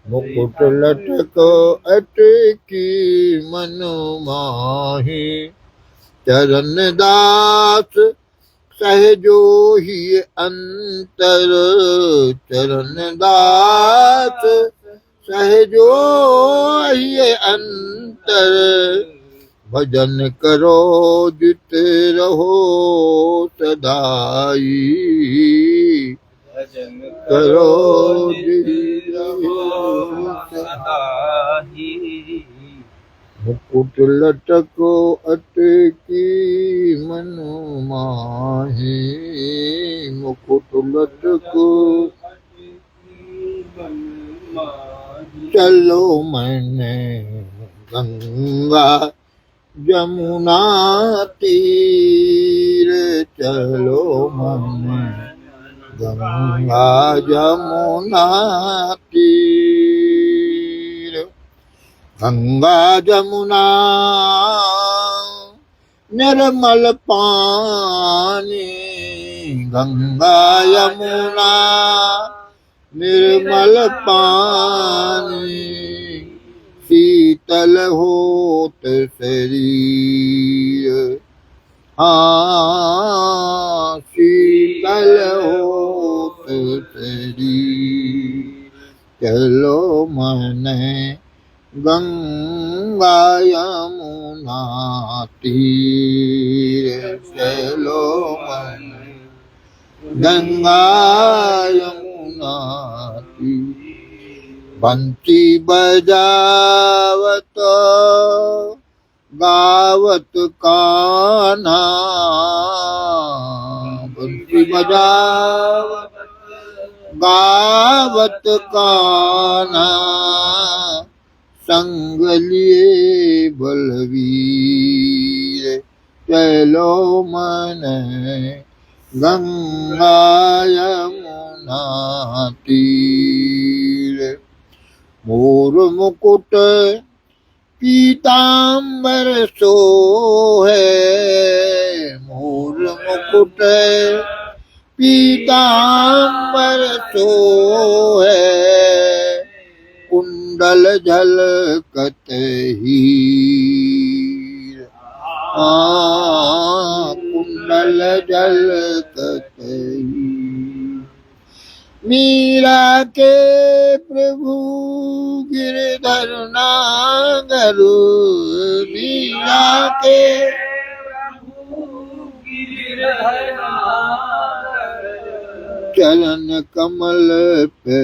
मुकुट लटको अटकी मन माही। चरण दास सहजो ही अंतर, चरण दास सहजो ही अंतर। भजन करो जित रहो सदाई, भजन करो जित जित रहो रहो सदाही। मुकुट लटको अटकी मन माही। मुकुट लटको चलो मैंने गंगा जमुना तीर, चलो मैंने गंगा जमुना तीर। गंगा जमुना निर्मल पानी, गंगा यमुना निर्मल पानी। शीतल होत शरीर, हाँ शीतल होत शरीर। चलो मने गंगा यमुना तीर, चलो मने गंगा यमुना तीर। बंसी बजावत गावत कान्हा, बंसी बजावत गावत कान्हा। संग लिए बलवीर, चलो मने गंगा यमुना तीर। मोर मुकुट पीताम्बर सोहे, मोर मुकुट पीताम्बर सोहे। कुंडल झलकत हीर, कुंडल झलकत हीर। मीरा के प्रभु गिरधर नागरु, मीरा के चरण कमल पे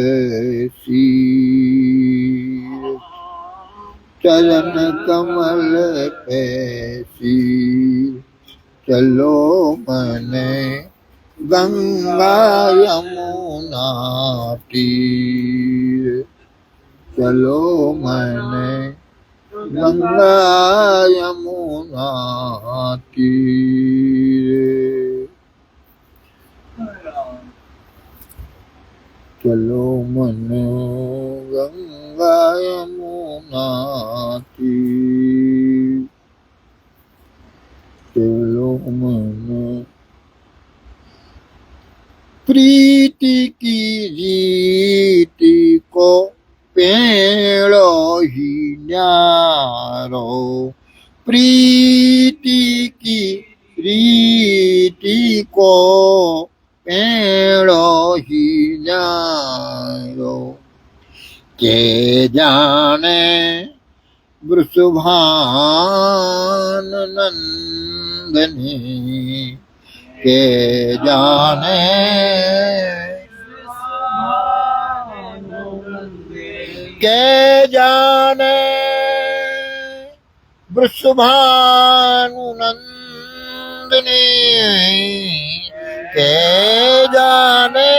शीर, चरण कमल पे शीर। चलो मने गंगा यमुना तीर, चलो मने गंगा यमुना तीर। चलो मने गंगा यमुना तीर, चलो मने। प्रीति की रीति को पेड़ो ही न्यारो, प्रीति की रीति को पेड़ो ही न्यारो। के जाने वृषभान नंदनी, के जाने के जाने वृषभानुनंदिनी, के जाने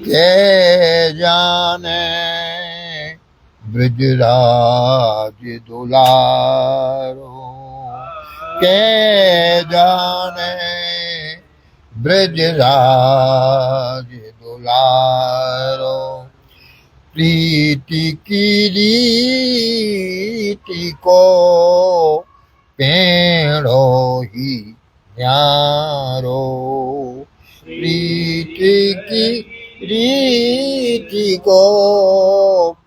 के जाने ब्रजराज दुलारो, के जाने ब्रजराज दुलारो। प्रीति की रीति को पेड़ो ही न्यारो, प्रीति की रीति को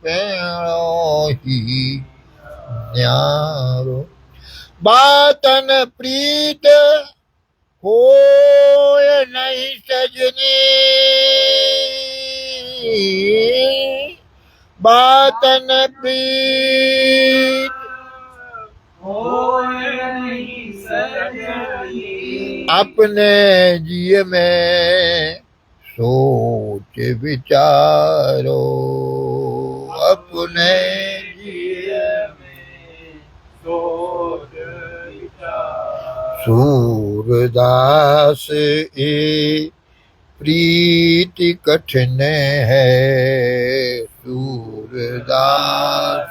पेड़ो ही न्यारो। बातन प्रीत होय नहीं सजनी, बातन प्रीत होय नहीं सजनी। अपने जिय में सोच विचारो, अपने जिय में सोच विचार। सूरदास ए प्रीति कठिन है, सूरदास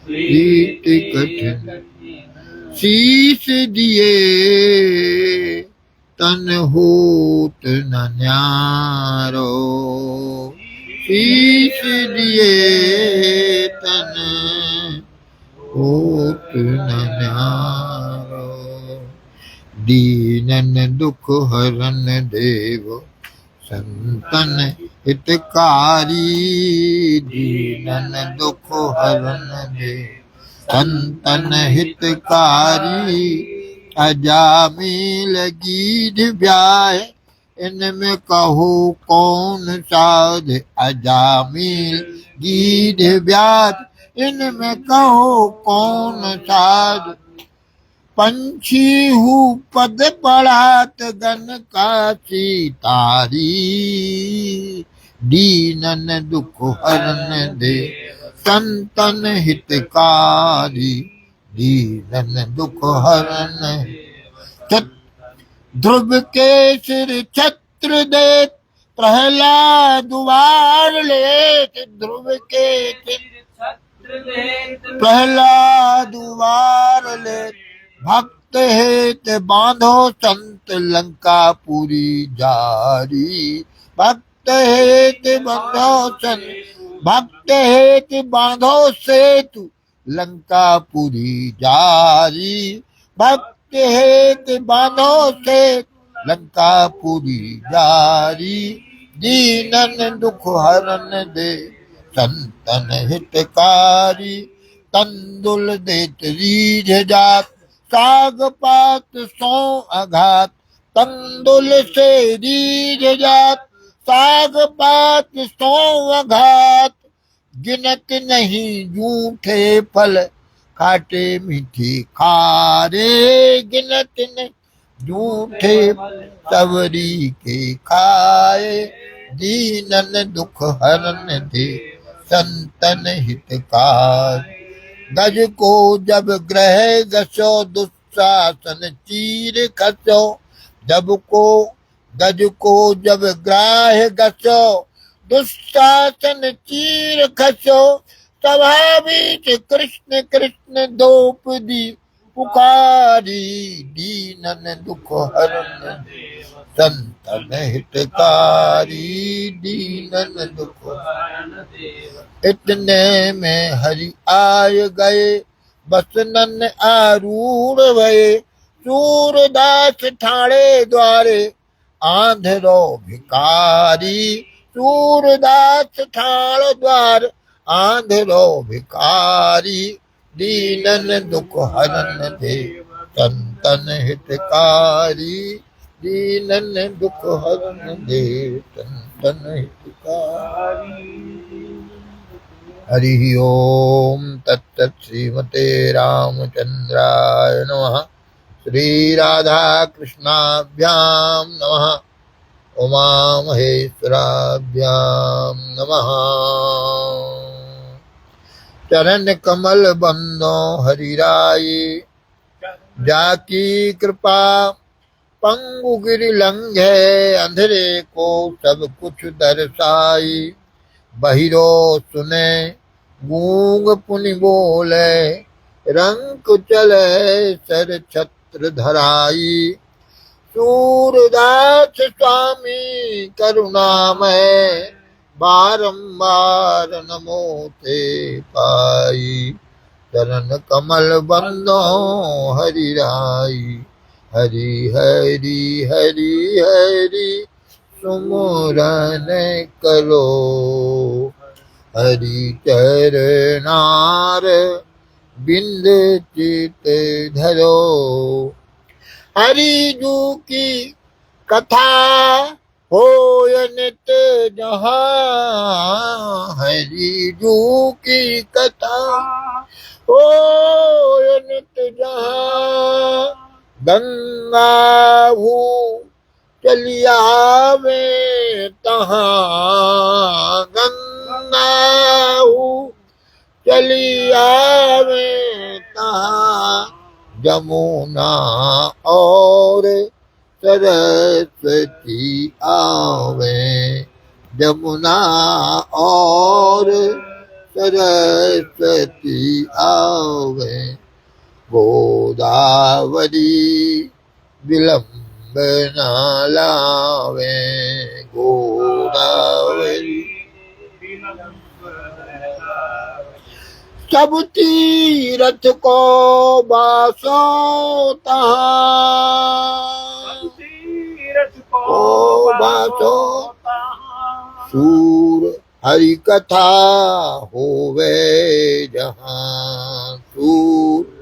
प्रीति कठिन। शीश दिए तन होत न न्यारो, शीश दिए तन होत न न्यारो। दीनन दुख हरन देव संतन हितकारी, दीनन दुख हरन देव संतन हितकारी। अजामिल गीध ब्याह इनमें कहो कौन साध, अजामिल गीध ब्याह इनमें कहो कौन साध। पंछी हूँ पद पढ़ात गन का सीतारी, दीनन दुख हरन दे संतन हितकारी, दीनन दुख हरन। ध्रुव के सिर छत्र देत प्रहलाद द्वार लेत, ध्रुव के सिर प्रहलाद द्वार लेत। भक्त हेत बांधो संत लंकापुरी जारी, भक्त हेत बांधो संत, भक्त हेत बांधो सेतु लंकापुरी जारी, भक्त हेत बांधो सेतु लंकापुरी जारी। दीनन दुख हरन दे संतन हितकारी, तंदुल देत रीझ जात साग पात सो अघात, तंदुल से रीझ जात साग पात सो अघात। गिनत नहीं झूठे फल खाटे मीठे खारे, गिनत नहीं झूठे सवरी के खाए। दीनन दुख हरन दे संतन हितकार। गज को जब ग्रह गसो दुशासन चीर खसो, जब को गज को जब ग्राह गसो दुशासन चीर खसो। सभा बीच कृष्ण कृष्ण द्रौपदी पुकारी, दीनन दुख हरन संतन हितकारी, दीनन दुख हरन। इतने में हरि आय गए बसनन आरूढ़ भये, सूरदास ठाणे द्वारे आंधरो भिकारी, सूरदास ठाण द्वार आंधरो भिकारी। दीनन दुख हरन दे संतन हितकारी, दीनन दुख हरन दे संतन हितकारी। हरि ओम तत्सत्। श्रीमते रामचंद्राय नमः। श्री राधा कृष्णाभ्यां नमः। उमा महेश्वराभ्यां नमः। चरण कमल बंदो हरिराय, जाकी कृपा पंगु गिरि लंघे। अंधेरे को सब कुछ दर्शाई, बहिरो सुने गूंग पुनि बोले। रंक चले सर छत्र धराई, सूरदास स्वामी करुणामय। बारंबार नमो ते पाई, चरण कमल बंदो हरि राई। हरि हरि हरि हरि सुमरन करो। हरि चरनार बिंद चित धरो। हरि जू की कथा होय नित जहाँ। हरि जू की कथा होय नित जहाँ। गंगा भू चलिया में तहाँ। गंगा भू चलिया में तहाँ। जमुना और सरस्वती आवे। जमुना और सरस्वती आवे। गोदावरी विलंब न लावे। गोदावरी सब तीरथ को बासो तहाँ। को बासो सूर हरि कथा होवे जहाँ। सूर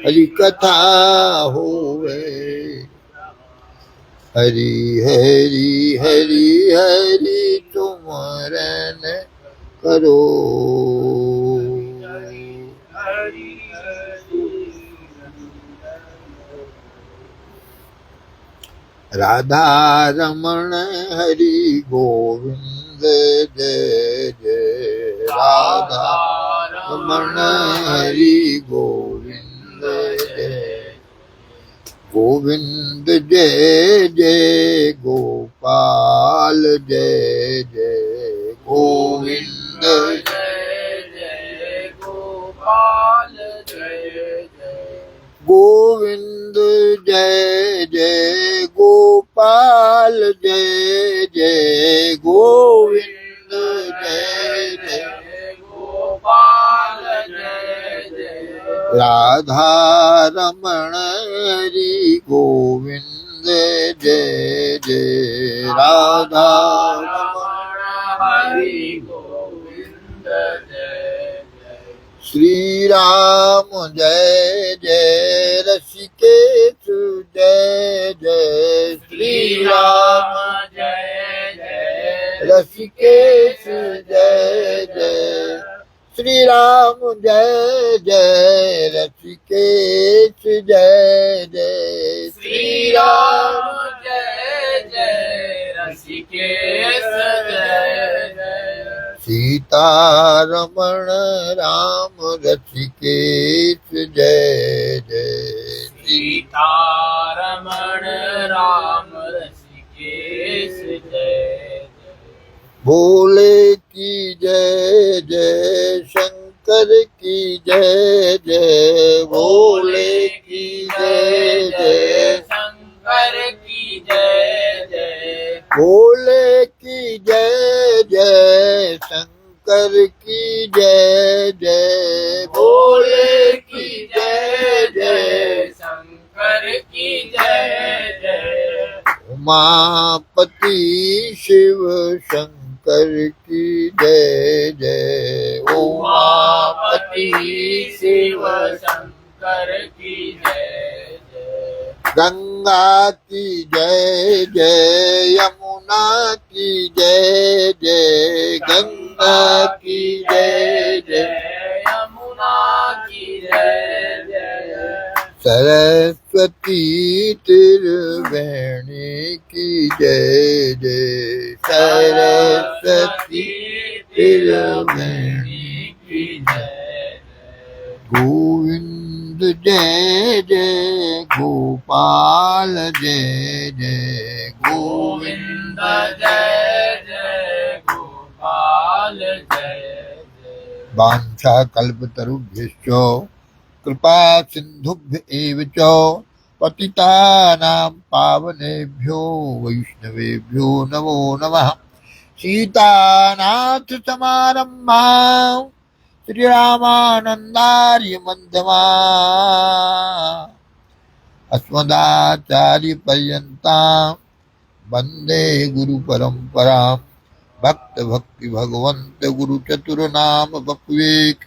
हरि कथा होवे। हरि हरि हरि हरि तुमरन करो। राधा रमण हरि गोविंद जय जय। राधा रमण हरि गोविंद जय। गोविंद जय जय गोपाल जय जय। गोविंद जय जय गोपाल जय जय। गोविंद जय जय गोपाल जय जय। गोविंद जय जय गोपाल जय जय। राधा रमण हरि गोविंद जय जय। राधा रमण हरि गोविंद जय जय। श्री राम जय जय ऋषिकेश जय जय। श्री राम जय जय ऋषिकेश जय जय। श्री राम जय जय ऋषिकेश जय जय। श्री राम जय जय ऋषिकेश जय जय। सीता रमण राम ऋषिकेश जय जय। सीता रमण राम ऋषिकेश जय जय। भोले की जय जय शंकर की जय जय। भोले की जय जय शंकर की जय जय। भोले की जय जय शंकर की जय जय। भोले की जय जय शंकर की जय जय। उमापति शिव शंकर की जय जय। उमापति उमापति शिव शंकर की जय जय। गंगा की जय जय यमुना की जय जय। गंगा की जय जय यमुना की जय जय। सरस्वती त्रिवेणी की जय जय। सरस्वती त्रिवेणी की जय जय। गोविंद जय जय गोपाल जय जय। गोविंद जय जय गोपाल जय जय। वाञ्छा कल्पतरुभ्यश्च कृपा सिन्धुभ्य एव च पतितानां पावनेभ्यो वैष्णवेभ्यो नमो नमः। सीतानाथ समारम्भां श्रीरामानन्दार्य मध्यमा अस्मदाचार्य पर्यंता वंदे गुरु परंपरा। भक्त भक्ति भगवंत गुरु चतुर नाम बपुएक।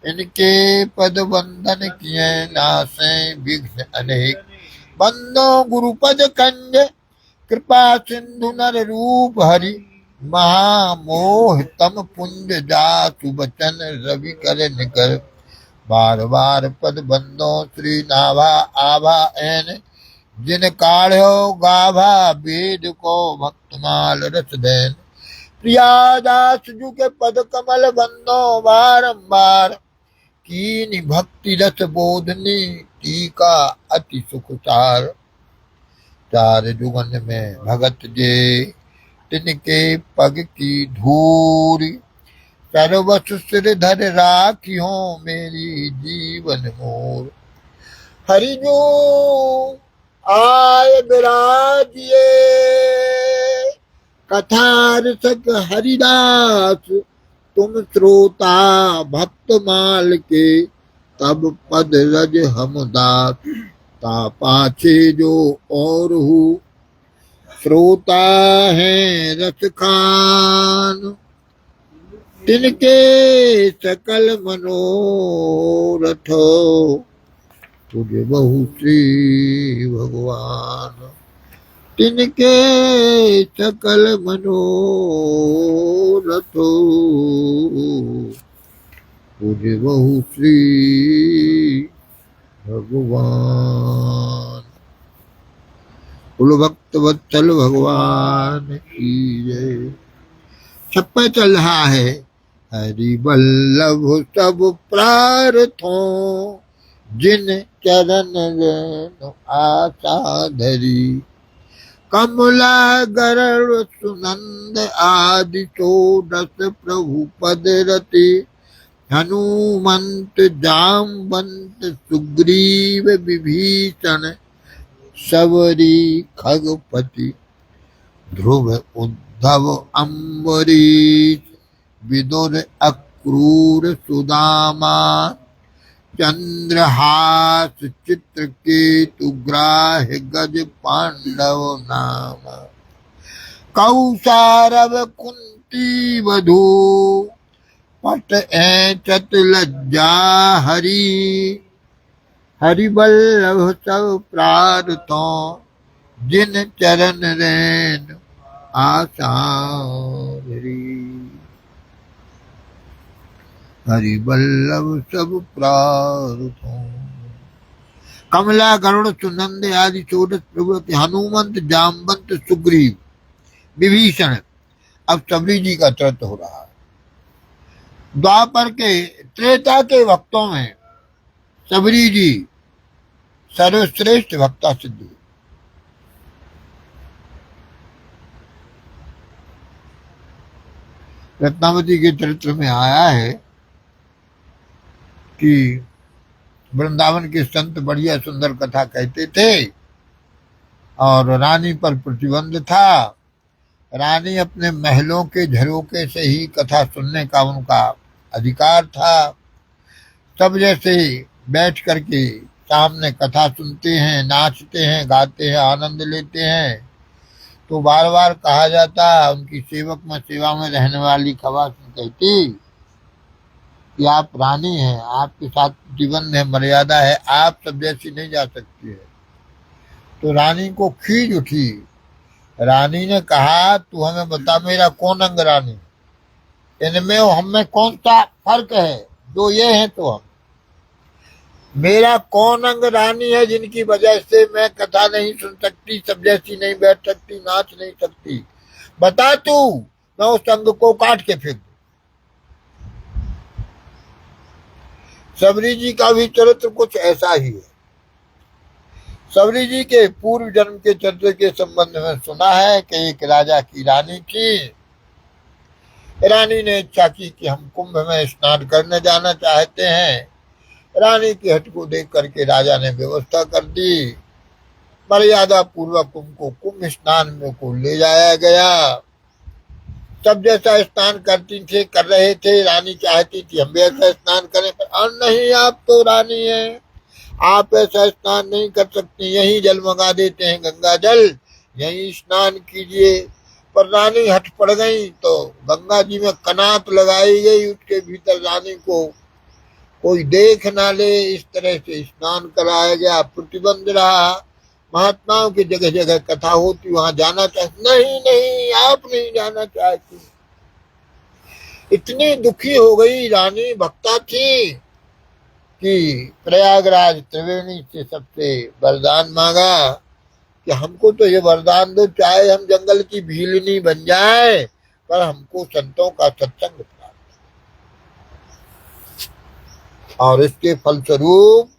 इनके पद वंदन किए नासे विघ्न अनेक। बंदो गुरु पद कंज कृपा सिंधु नर रूप हरि। महामोह तम पुंज जासु बचन रवि कर निकर। बार बार पद बंदो श्री नाभा आभा एन। जिन काढ़ो गाभा वेद को भक्तमाल रस देन। प्रियादास जू के पद कमल बंदो बारंबार। कीनी भक्ति रस बोधनी टीका अति सुखसार। चार जुगन में भगत जे तिनके पग की धूरी। सर्वस सिर धर राखियो मेरी जीवन मोर। हरि जो आय विराजिए कथार सक हरिदास। तुम श्रोता भक्त माल के तब पद रज हम दास। ता पाछे जो और हूँ श्रोता है रस खान। तिनके सकल मनोरथ तुझे बहु श्री भगवान। तिनके सकल मनोरथ तुझे बहु श्री भगवान। बोलो भक्त वत्सल भगवान की जय। छप्पा चल रहा है हरि बल्लभ सब प्रार्थों। जिन चरण रेणु आशा धरी। कमला गरुड़ सुनंद आदि षोडश प्रभु पद रति। हनुमंत जामवंत सुग्रीव विभीषण। सबरी खगपति ध्रुव उद्धव अम्बरीश। विदुर अक्रूर सुदामा। चंद्रहास चित्रकेतु ग्राह्य गज पांडव नाम। कौसारव कुंती वधू। पट ऐचत लज्जा हरि। हरिबल्लभ सब प्रार्थों। जिन चरण रेणु आशा धरी। हरिबल्लभ सब प्रार्थों। कमला गरुड़ सुनंद आदि षोडश प्रभु के हनुमंत जामवंत सुग्रीव विभीषण। अब सबरी जी का चरित्र हो रहा है। द्वापर के त्रेता के भक्तों में सबरी जी सर्वश्रेष्ठ भक्ता सिद्ध हुए। रत्नावती के चरित्र में आया है कि वृंदावन के संत बढ़िया सुंदर कथा कहते थे और रानी पर प्रतिबंध था। रानी अपने महलों के झरोके से ही कथा सुनने का उनका अधिकार था। सब जैसे बैठ करके सामने कथा सुनते हैं, नाचते हैं, गाते हैं, आनंद लेते हैं। तो बार बार कहा जाता, उनकी सेवक में सेवा में रहने वाली खवास कहती कि आप रानी हैं, आपके साथ प्रतिबंध है, मर्यादा है, आप सब जैसी नहीं जा सकती है। तो रानी को खींच उठी। रानी ने कहा, तू हमें बता मेरा कौन अंग रानी, इनमें और हम में कौन सा फर्क है? जो ये है तो हम, मेरा कौन अंग रानी है जिनकी वजह से मैं कथा नहीं सुन सकती, सब जैसी नहीं बैठ सकती, नाच नहीं सकती? बता तू, मैं उस अंग को काट के फेंक दूं। सबरी जी का भी चरित्र कुछ ऐसा ही है। सबरी जी के पूर्व जन्म के चरित्र के संबंध में सुना है कि एक राजा की रानी थी। रानी ने इच्छा की कि हम कुंभ में स्नान करने जाना चाहते हैं। रानी की हट को देख करके राजा ने व्यवस्था कर दी। मर्यादा पूर्वक उनको कुंभ स्नान में को ले जाया गया। सब जैसा स्नान कर रहे थे। रानी चाहती थी हम भी ऐसा स्नान करें, पर नहीं, आप तो रानी हैं, आप ऐसा स्नान नहीं कर सकते, यहीं जल मंगा देते हैं गंगा जल, यहीं स्नान कीजिए। पर रानी हट पड़ गई तो गंगा जी में कनात लगाई गई, उसके भीतर रानी को कोई देख ना ले, इस तरह से स्नान कराया गया, प्रतिबंध रहा। महात्माओं की जगह जगह कथा होती, वहां जाना चाहती, नहीं नहीं आप नहीं जाना चाहती। इतनी दुखी हो गई रानी, भक्ता थी, कि प्रयागराज त्रिवेणी से सबसे वरदान मांगा कि हमको तो ये वरदान दो, चाहे हम जंगल की भीलनी बन जाए, पर हमको संतों का सत्संग प्राप्त। और इसके फलस्वरूप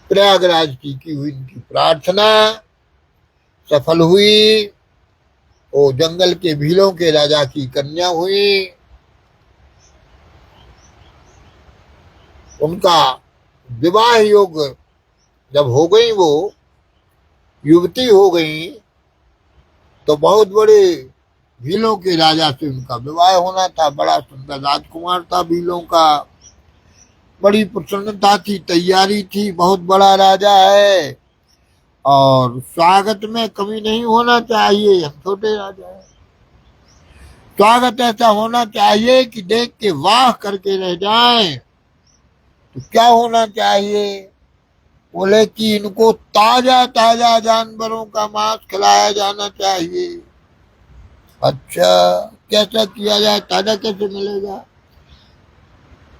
प्रयागराज की हुई इनकी प्रार्थना सफल हुई। वो जंगल के भीलों के राजा की कन्या हुई, उनका विवाह योग जब हो गई, वो युवती हो गई, तो बहुत बड़े भीलों के राजा से उनका विवाह होना था। बड़ा सुंदर राजकुमार था भीलों का, बड़ी प्रसन्नता थी, तैयारी थी, बहुत बड़ा राजा है, और स्वागत में कमी नहीं होना चाहिए। हम छोटे राजा हैं, स्वागत ऐसा होना चाहिए कि देख के वाह करके रह जाएं। तो क्या होना चाहिए? बोले कि इनको ताजा ताजा जानवरों का मांस खिलाया जाना चाहिए। अच्छा, कैसा किया जाए, ताजा कैसे मिलेगा?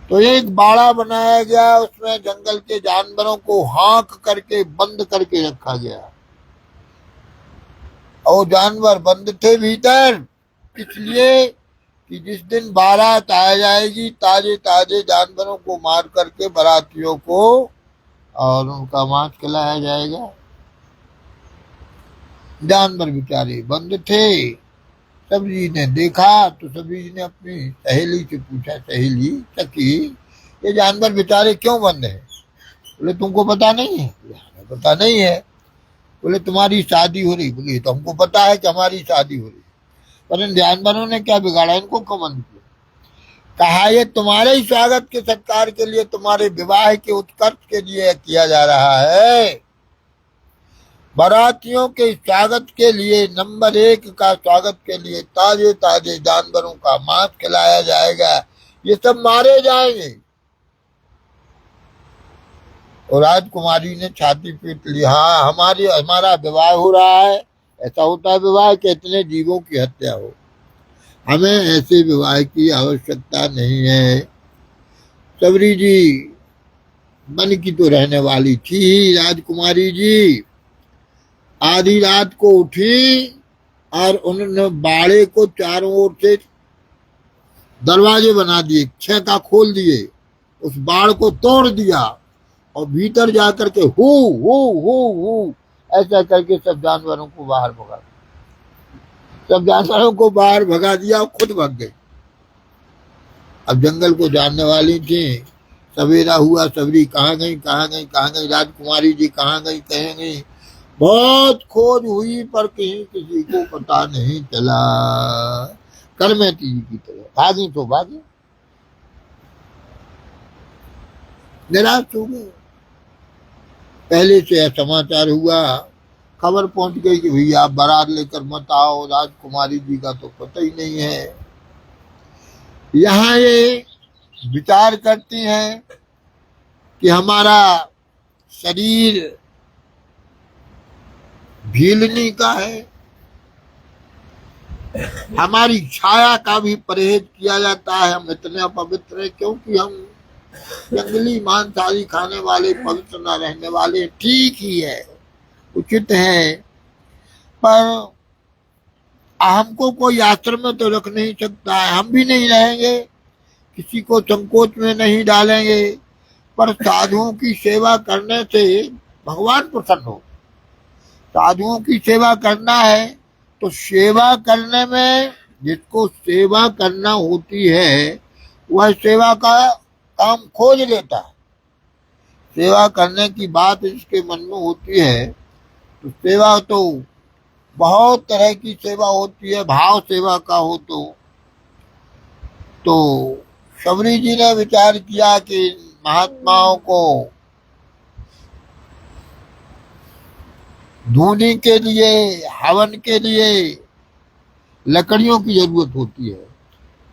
तो एक बाड़ा बनाया गया, उसमें जंगल के जानवरों को हाँक करके बंद करके रखा गया, और जानवर बंद थे भीतर, इसलिए कि जिस दिन बारात आ जाएगी, ताजे ताजे जानवरों को मार करके बारातियों को और उनका मांस खिलाया जाएगा। जानवर बेचारे बंद थे। सब्जी ने देखा तो सब्जी ने अपनी सहेली से पूछा, सहेली सखी, ये जानवर बेचारे क्यों बंद है? बोले तुमको पता नहीं है? हमें पता नहीं है। बोले तुम्हारी शादी हो रही? बोले तो हमको पता है कि हमारी शादी हो रही, पर इन जानवरों ने क्या बिगाड़ा, इनको क्यों बंद किया? कहा ये तुम्हारे ही स्वागत के सत्कार के लिए, तुम्हारे विवाह के उत्कर्ष के लिए किया जा रहा है। बारातियों के स्वागत के लिए, नंबर 1 का स्वागत के लिए ताजे ताजे जानवरों का मांस खिलाया जाएगा, ये सब मारे जाएंगे। और राजकुमारी ने छाती पीट ली, हाँ हमारा विवाह हो रहा है। ऐसा होता है विवाह कि इतने जीवों की हत्या हो, हमें ऐसे विवाह की आवश्यकता नहीं है। सबरी जी मन की तो रहने वाली थी ही राजकुमारी जी, आधी रात को उठी और उन्होंने बाड़े को चारों ओर से दरवाजे बना दिए, 6 का खोल दिए, उस बाड़ को तोड़ दिया और भीतर जाकर के हु ऐसा करके सब जानवरों को बाहर भगा दिया। सब जानवरों को बाहर भगा दिया और खुद भाग गए। अब जंगल को जानने वाली थी, सवेरा हुआ, सबरी कहाँ गई कहाँ गई कहाँ गई, राजकुमारी जी कहाँ गई कहाँ गई, बहुत खोज हुई पर कहीं किसी को पता नहीं चला। करमेती जी की तरह भागी तो भागी, निराश हो गए। पहले से समाचार हुआ, खबर पहुंच गई कि भैया आप बारात लेकर मत आओ, राजकुमारी जी का तो पता ही नहीं है। यहाँ ये विचार करती हैं कि हमारा शरीर भीलनी का है, हमारी छाया का भी परहेज किया जाता है, हम इतने अपवित्र हैं क्योंकि हम जंगली मांसाहारी खाने वाले, पवित्र न रहने वाले। ठीक ही है, उचित है, पर हमको कोई आश्रम में तो रख नहीं सकता है, हम भी नहीं रहेंगे, किसी को संकोच में नहीं डालेंगे, पर साधुओं की सेवा करने से भगवान प्रसन्न हो। साधुओं की सेवा करना है तो सेवा करने में जिसको सेवा करना होती है वह सेवा का काम खोज लेता है। सेवा करने की बात जिसके मन में होती है तो सेवा तो बहुत तरह की सेवा होती है, भाव सेवा का हो तो सबरी जी ने विचार किया कि महात्माओं को धूनी के लिए, हवन के लिए लकड़ियों की जरूरत होती है,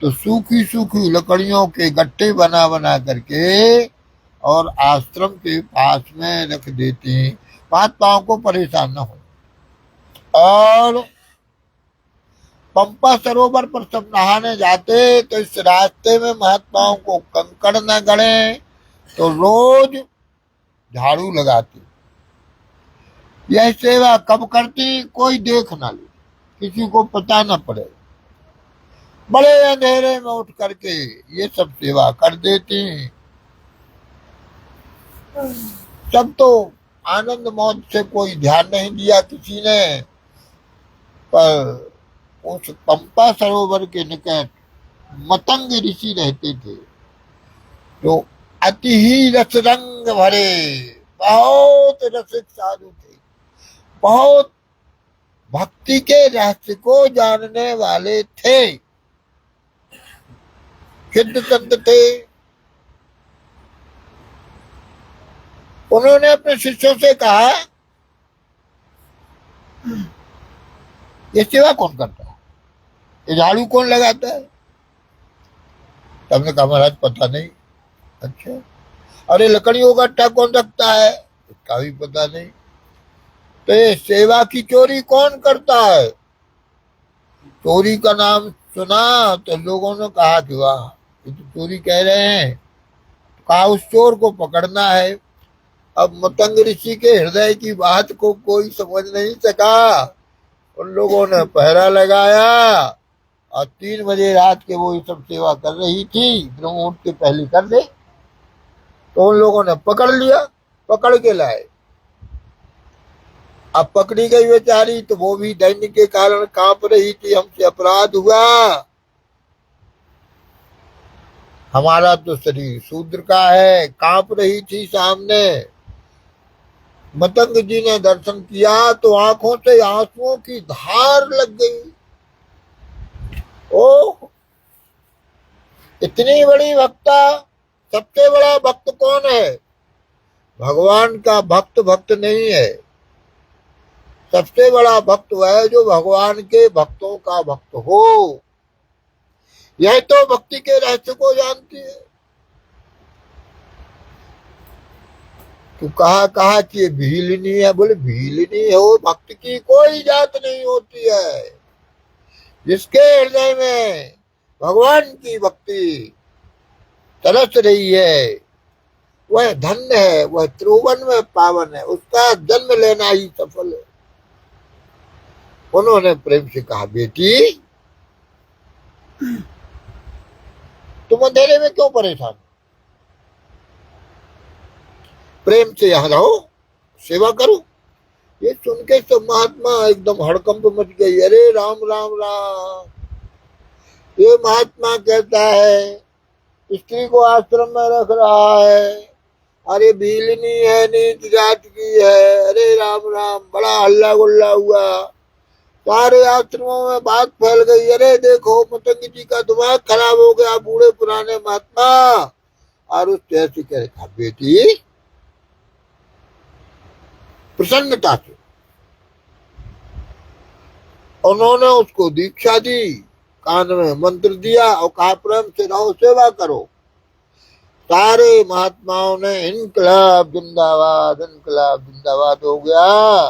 तो सूखी सूखी लकड़ियों के गट्टे बना बना करके और आश्रम के पास में रख देते हैं, महात्माओं को परेशान न हो। और पंपा सरोवर पर सब नहाने जाते तो इस रास्ते में महात्माओं को कंकड़ न गड़े, तो रोज झाड़ू लगाती। यह सेवा कब करती, कोई देख ना ले, किसी को पता न पड़े, बड़े अंधेरे में उठ करके ये सब सेवा कर देती। सब तो आनंद मौज से कोई ध्यान नहीं दिया किसी ने, पर उस पंपा सरोवर के निकट मतंग ऋषि रहते थे, तो अति ही रसरंग भरे, बहुत रसिक साधु थे, बहुत भक्ति के रहस्य को जानने वाले थे, सिद्ध संत थे। उन्होंने अपने शिष्यों से कहा, ये सेवा कौन करता है, ये झाड़ू कौन लगाता है? सबने कहा महाराज पता नहीं। अच्छा, अरे लकड़ियों का गट्ठा कौन रखता है? इसका भी पता नहीं। तो ये सेवा की चोरी कौन करता है? चोरी का नाम सुना तो लोगों ने कहा कि वाह, ये तो चोरी कह रहे हैं। कहा उस चोर को पकड़ना है। अब मतंग ऋषि के हृदय की बात को कोई समझ नहीं सका। उन लोगों ने पहरा लगाया और 3 बजे रात के वो ये सब सेवा कर रही थी, ब्रह्म उठ के पहले कर दे, तो उन लोगों ने पकड़ लिया, पकड़ के लाए। अब पकड़ी गई बेचारी, तो वो भी दैन्य के कारण कांप रही थी, हमसे अपराध हुआ, हमारा तो शरीर शूद्र का है, कांप रही थी सामने। मतंग जी ने दर्शन किया तो आंखों से आंसुओं की धार लग गई। ओह, इतनी बड़ी भक्ता! सबसे बड़ा भक्त कौन है? भगवान का भक्त भक्त नहीं है, सबसे बड़ा भक्त वह है जो भगवान के भक्तों का भक्त हो। यह तो भक्ति के रहस्य को जानती है। तू कहा कि ये भीलनी है, बोले भीलनी हो, भक्त की कोई जात नहीं होती है। जिसके हृदय में भगवान की भक्ति तरस रही है, वह धन्य है, वह त्रिभुवन में पावन है, उसका जन्म लेना ही सफल है। उन्होंने प्रेम से कहा, बेटी तुम अंधेरे में क्यों परेशान, प्रेम से यहां रहो, सेवा करो। ये सुन के सब महात्मा एकदम हड़कंप मच गई। अरे राम राम राम, ये महात्मा कहता है स्त्री को आश्रम में रख रहा है, अरे भीलनी है, नीच जात की है। अरे राम राम, बड़ा हल्ला गुल्ला हुआ, सारे आश्रमों में बात फैल गई। अरे देखो मतंग जी का दिमाग खराब हो गया, बूढ़े पुराने महात्मा। और उस ऐसी कह रखा, बेटी प्रसन्नता से उन्होंने उसको दीक्षा दी, कान में मंत्र दिया और कहा प्रेम से रहो, सेवा करो। सारे महात्माओं ने इनकलाब जिंदाबाद, इनकलाब जिंदाबाद हो गया।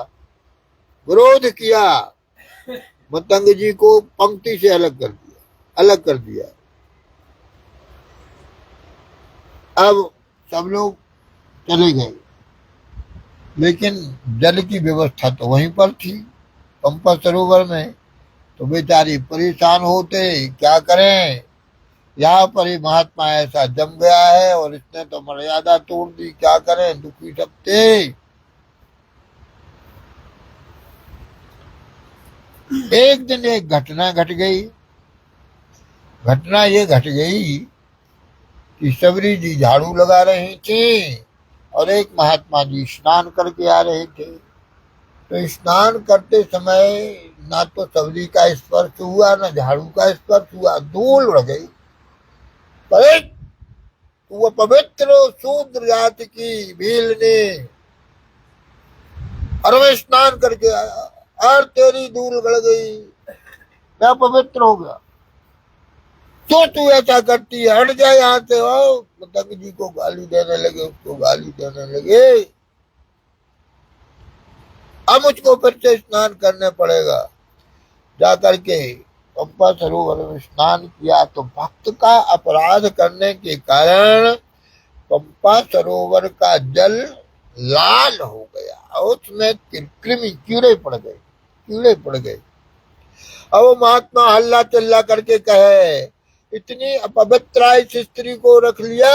विरोध किया, मतंग जी को पंक्ति से अलग कर दिया। अब सब लोग चले गए, लेकिन जल की व्यवस्था तो वहीं पर थी, पंपा सरोवर में। तो बेचारी परेशान होते, क्या करें, यहाँ पर ही महात्मा ऐसा जम गया है और इसने तो मर्यादा तोड़ दी, क्या करें, दुखी सब थे। एक दिन एक घटना घट गई। घटना ये घट गई कि सबरी जी झाड़ू लगा रही थी और एक महात्मा जी स्नान करके आ रहे थे। तो स्नान करते समय ना तो सबरी का स्पर्श हुआ, ना झाड़ू का स्पर्श हुआ, धूल उड़ गई। पर तू अपवित्र शूद्र जाति की भील ने, और मैं स्नान करके आया और तेरी धूल गड़ गई, मैं पवित्र हो गया, तो तू ऐसा करती है, हट जाए यहाँ से। हो पतंग जी को गाली देने लगे, उसको गाली देने लगे। अब मुझको फिर से स्नान करने पड़ेगा। जाकर के पंपा सरोवर में स्नान किया तो भक्त का अपराध करने के कारण पंपा सरोवर का जल लाल हो गया, उसमें कृमि कीड़े पड़ गए। अब वो महात्मा हल्ला चिल्ला करके कहे, इतनी अपवित्र इस स्त्री को रख लिया,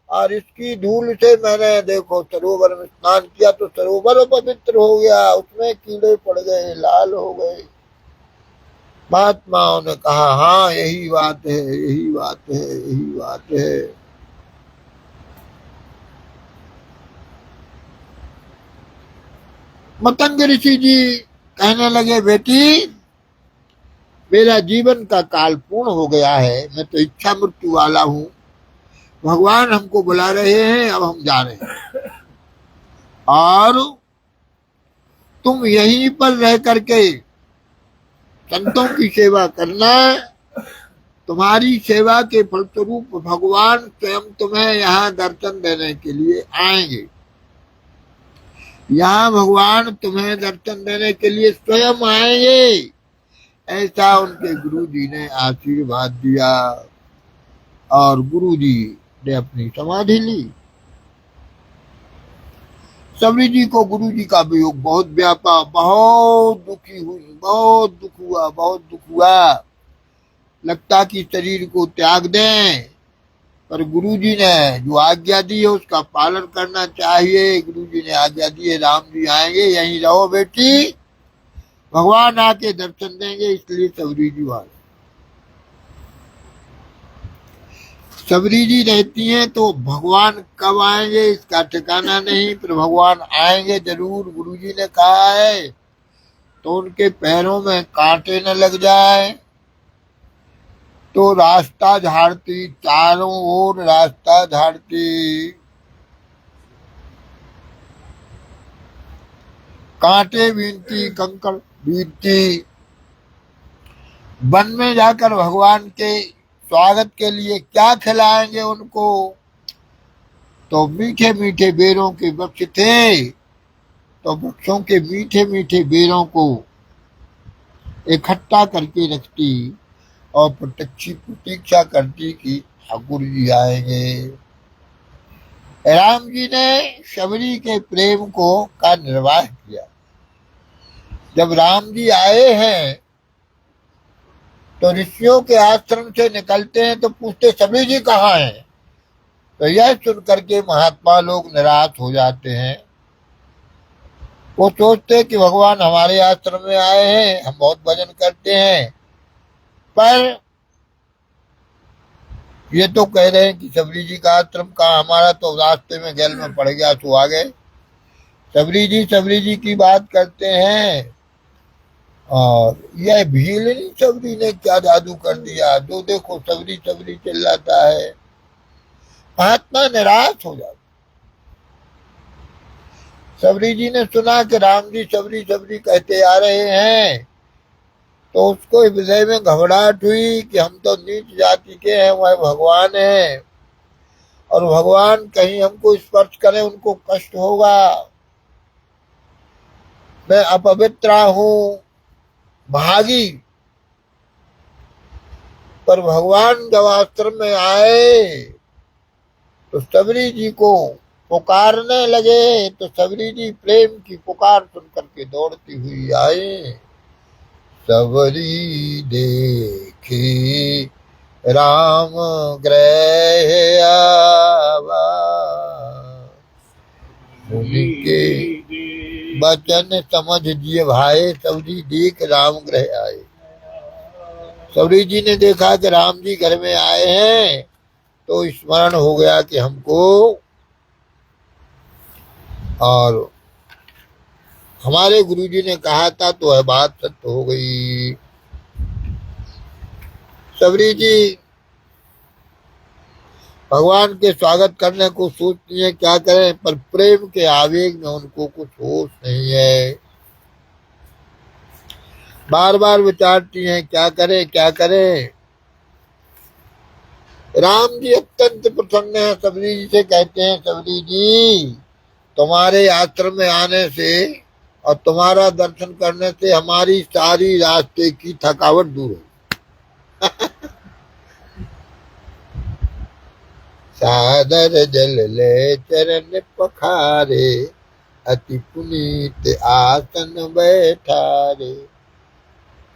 और इसकी धूल से मैंने देखो सरोवर में स्नान किया तो सरोवर पवित्र हो गया, उसमें कीड़े पड़ गए, लाल हो गए। महात्माओं ने कहा, हाँ यही बात है, यही बात है, यही बात है। मतंग ऋषि जी कहने लगे, बेटी मेरा जीवन का काल पूर्ण हो गया है, मैं तो इच्छा मृत्यु वाला हूं, भगवान हमको बुला रहे हैं, अब हम जा रहे हैं, और तुम यहीं पर रह करके संतों की सेवा करना, तुम्हारी सेवा के फलस्वरूप भगवान स्वयं तुम्हें यहाँ दर्शन देने के लिए आएंगे, यहाँ भगवान तुम्हें दर्शन देने के लिए स्वयं आएंगे। ऐसा उनके गुरु जी ने आशीर्वाद दिया, और गुरु जी ने अपनी समाधि ली। सबरी जी को गुरु जी का वियोग बहुत व्यापा, बहुत दुखी हुई, बहुत दुख हुआ, लगता कि शरीर को त्याग दें, पर गुरु जी ने जो आज्ञा दी है उसका पालन करना चाहिए। गुरु जी ने आज्ञा दी है, राम जी आएंगे, यहीं रहो बेटी, भगवान आके दर्शन देंगे, इसलिए सबरी जी वाले सबरी जी रहती हैं तो भगवान कब आएंगे इसका ठिकाना नहीं, पर भगवान आएंगे जरूर, गुरु जी ने कहा है। तो उनके पैरों में कांटे न लग जाए, तो रास्ता झाड़ती, चारों ओर रास्ता झाड़ती, कांटे बीनती, कंकड़ बीनती, वन में जाकर भगवान के स्वागत के लिए क्या खिलाएंगे उनको, तो मीठे मीठे बेरों के वृक्ष थे, तो वृक्षों के मीठे मीठे बेरों को इकट्ठा करके रखती और प्रतीक्षा करती कि ठाकुर जी आएंगे। राम जी ने शबरी के प्रेम को का निर्वाह किया। जब राम जी आए हैं तो ऋषियों के आश्रम से निकलते हैं तो पूछते, सबरी जी कहाँ हैं? तो यह सुन करके महात्मा लोग निराश हो जाते हैं। वो सोचते कि भगवान हमारे आश्रम में आए हैं, हम बहुत भजन करते हैं, पर ये तो कह रहे हैं कि सबरी जी का आश्रम कहाँ, हमारा तो रास्ते में गैल में पड़ गया तो आ गए। सबरी जी की बात करते हैं, और यह भीलनी सबरी ने क्या जादू कर दिया, जो देखो सबरी चिल्लाता है। महात्मा निराश हो जाते। सबरी जी ने सुना कि राम जी सबरी कहते आ रहे हैं, तो उसको हृदय में घबराहट हुई कि हम तो नीच जाति के हैं, वह भगवान है, और भगवान कहीं हमको स्पर्श करें उनको कष्ट होगा, मैं अपवित्र हूं, भागी। पर भगवान जब आश्रम में आए तो सबरी जी को पुकारने लगे, तो सबरी जी प्रेम की पुकार सुन करके दौड़ती हुई आए। सबरी देखी राम ग्रह आवा, उनके वचन समझ दिए भाई, सबरी देख राम ग्रह आए। सबरी जी ने देखा कि राम जी घर में आए हैं, तो स्मरण हो गया कि हमको, और हमारे गुरुजी ने कहा था तो वह बात सत्य हो गई। सबरी जी भगवान के स्वागत करने को सोचती हैं, क्या करें, पर प्रेम के आवेग में उनको कुछ होश नहीं है। बार बार विचारती हैं, क्या करें क्या करें। राम जी अत्यंत प्रसन्न है, सबरी जी से कहते हैं, सबरी जी तुम्हारे आश्रम में आने से और तुम्हारा दर्शन करने से हमारी सारी रास्ते की थकावट दूर हो। सादर जल ले चरण पखारे, अति पुनीत आसन बैठारे।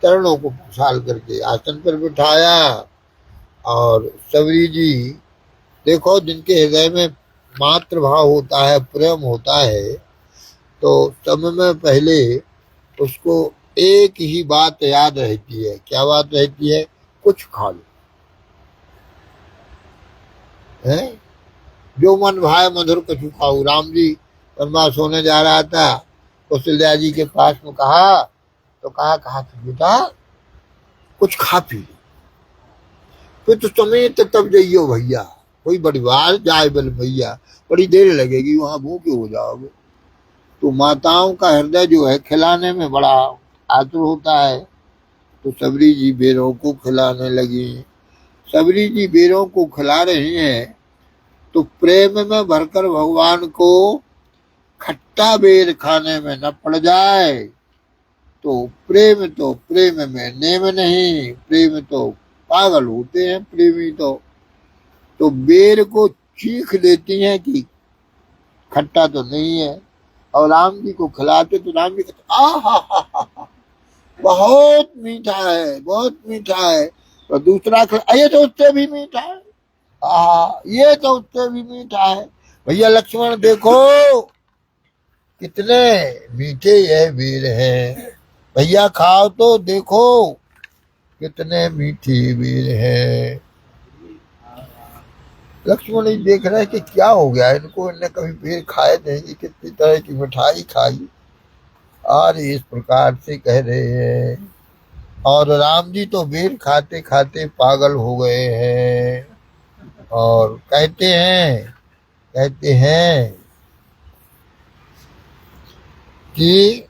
चरणों को पसार करके आसन पर बिठाया। और सबरी जी देखो, जिनके हृदय में मातृभाव होता है, प्रेम होता है, तो समय में पहले उसको एक ही बात याद रहती है। क्या बात रहती है? कुछ खा लो, है जो मन भाए मधुर कछु खाऊ। राम जी वनवास होने जा रहा था, कौशल्या जी के पास में कहा, तो कहा बेटा कुछ खा पी लो, फिर तो समेत तब जाइयो भैया, कोई बड़ी बात जाए बल भैया, बड़ी देर लगेगी, वहां भूखे हो जाओगे। तो माताओं का हृदय जो है खिलाने में बड़ा आतुर होता है। तो सबरी जी बेरों को खिलाने लगी। सबरी जी बेरों को खिला रही हैं, तो प्रेम में भरकर भगवान को खट्टा बेर खाने में न पड़ जाए। तो प्रेम में नेम नहीं, प्रेम तो पागल होते हैं प्रेमी। तो बेर को चीख देती हैं कि खट्टा तो नहीं है, और राम जी को खिलाते तो राम जी कहते आ हा, बहुत मीठा है, बहुत मीठा है। तो दूसरा ये तो उससे भी मीठा है, ये तो उससे भी मीठा है। भैया लक्ष्मण देखो कितने मीठे ये वीर हैं, भैया खाओ तो देखो कितने मीठे वीर हैं। लक्ष्मण जी देख रहे हैं कि क्या हो गया इनको, इनने कभी बेर खाए नहीं, कितनी तरह की मिठाई खाई और इस प्रकार से कह रहे हैं। और राम जी तो बेर खाते खाते पागल हो गए हैं। और कहते हैं कि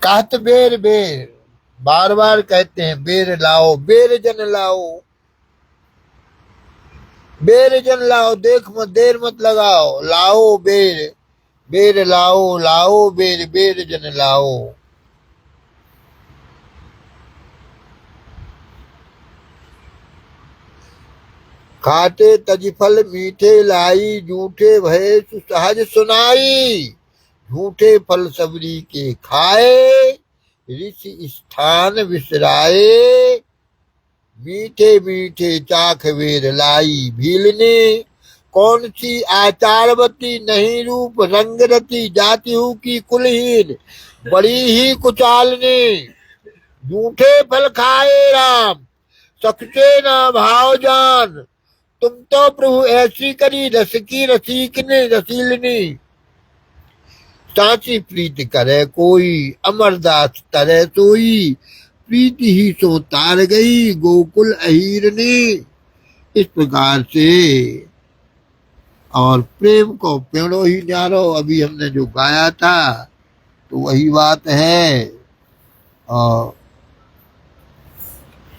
कहत बेर बेर, बार बार कहते हैं बेर लाओ, बेर जन लाओ, बेर जन लाओ, देख मत देर मत लगाओ, लाओ बेर, बेर लाओ, लाओ बेर, बेर जन लाओ। खाते तजफल मीठे लाई, झूठे भय सहज सुनाई। झूठे फल सबरी के खाए, ऋषि स्थान विसराए। मीठे मीठे चाख वेर लाई भीलने, कौन सी आचारवती नहीं रूप रंगरती, जाति हूँ की कुलहीन बड़ी ही कुचालने। झूठे फल खाए राम, सखते ना भाव जान, तुम तो प्रभु ऐसी करी, रस की रसीकने रसीलनी। साची प्रीत करे कोई, अमरदास तरह सोई, प्रीति ही सो तार गई गोकुल अहीर ने। इस प्रकार से और प्रेम को पेड़ो ही न्यारो, अभी हमने जो गाया था तो वही बात है। और